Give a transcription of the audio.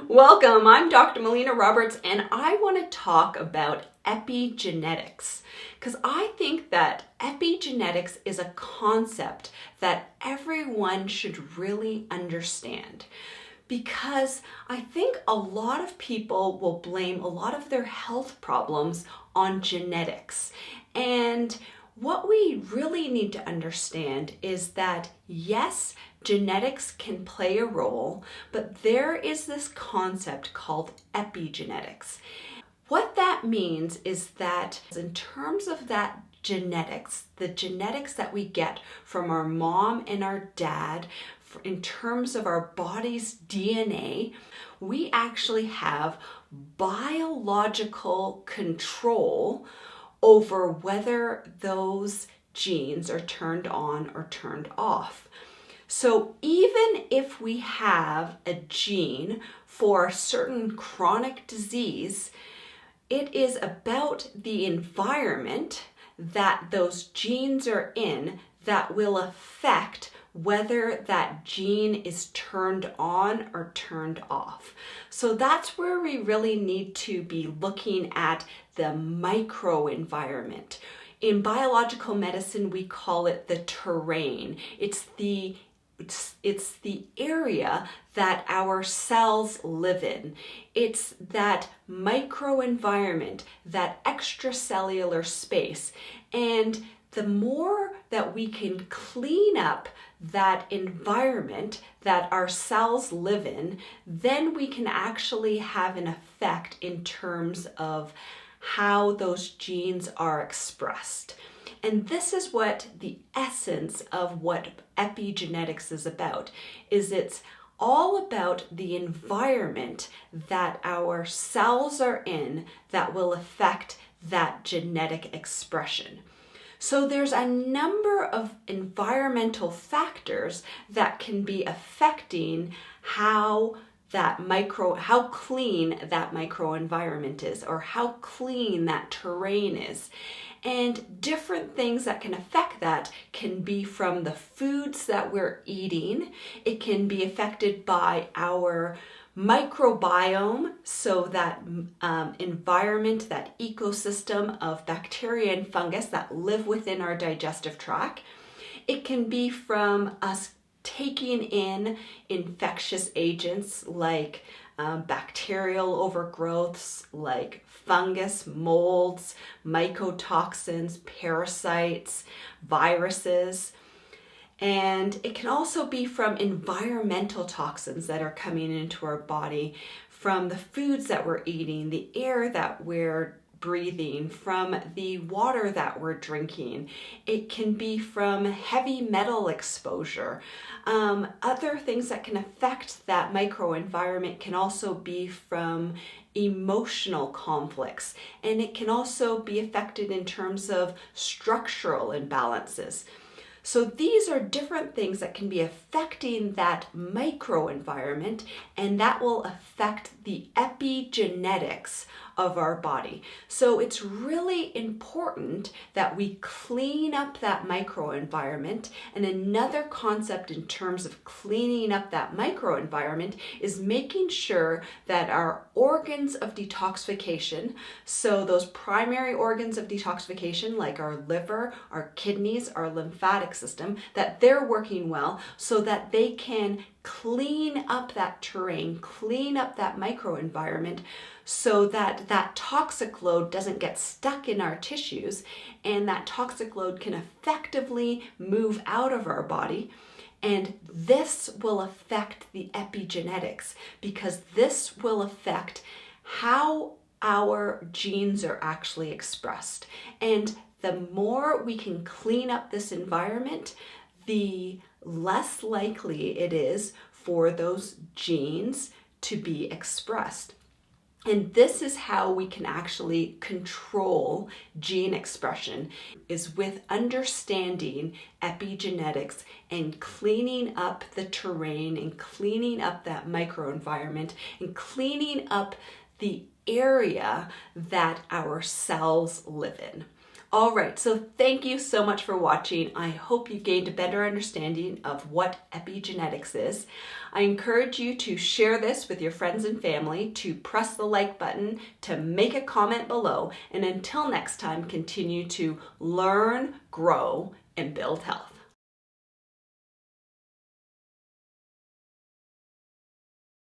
Welcome, I'm Dr. Melina Roberts, and I want to talk about epigenetics because I think that epigenetics is a concept that everyone should really understand. Because I think a lot of people will blame a lot of their health problems on genetics. And what we really need to understand is that yes, genetics can play a role, but there is this concept called epigenetics. What that means is that in terms of that genetics, the genetics that we get from our mom and our dad, in terms of our body's DNA, we actually have biological control over whether those genes are turned on or turned off. So even if we have a gene for a certain chronic disease, it is about the environment that those genes are in that will affect whether that gene is turned on or turned off. So that's where we really need to be looking at the microenvironment. In biological medicine, we call it the terrain. It's the area that our cells live in. It's that microenvironment, that extracellular space. And the more that we can clean up that environment that our cells live in, then we can actually have an effect in terms of how those genes are expressed. And this is what the essence of what epigenetics is about, is it's all about the environment that our cells are in that will affect that genetic expression. So there's a number of environmental factors that can be affecting how clean that microenvironment is, or how clean that terrain is. And different things that can affect that can be from the foods that we're eating. It can be affected by our microbiome, so that environment, that ecosystem of bacteria and fungus that live within our digestive tract. It can be from us taking in infectious agents like bacterial overgrowths, like fungus, molds, mycotoxins, parasites, viruses. And it can also be from environmental toxins that are coming into our body, from the foods that we're eating, the air that we're breathing, from the water that we're drinking. It can be from heavy metal exposure. Other things that can affect that microenvironment can also be from emotional conflicts, and it can also be affected in terms of structural imbalances. So these are different things that can be affecting that microenvironment, and that will affect the epigenetics of our body. So it's really important that we clean up that microenvironment. And another concept in terms of cleaning up that microenvironment is making sure that our organs of detoxification, so those primary organs of detoxification like our liver, our kidneys, our lymphatic system, that they're working well so that they can clean up that terrain, clean up that microenvironment, so that that toxic load doesn't get stuck in our tissues, and that toxic load can effectively move out of our body. And this will affect the epigenetics, because this will affect how our genes are actually expressed. And the more we can clean up this environment, the less likely it is for those genes to be expressed. And this is how we can actually control gene expression, is with understanding epigenetics and cleaning up the terrain and cleaning up that microenvironment and cleaning up the area that our cells live in. All right, so thank you so much for watching. I hope you gained a better understanding of what epigenetics is. I encourage you to share this with your friends and family, to press the like button, to make a comment below, and until next time, continue to learn, grow, and build health.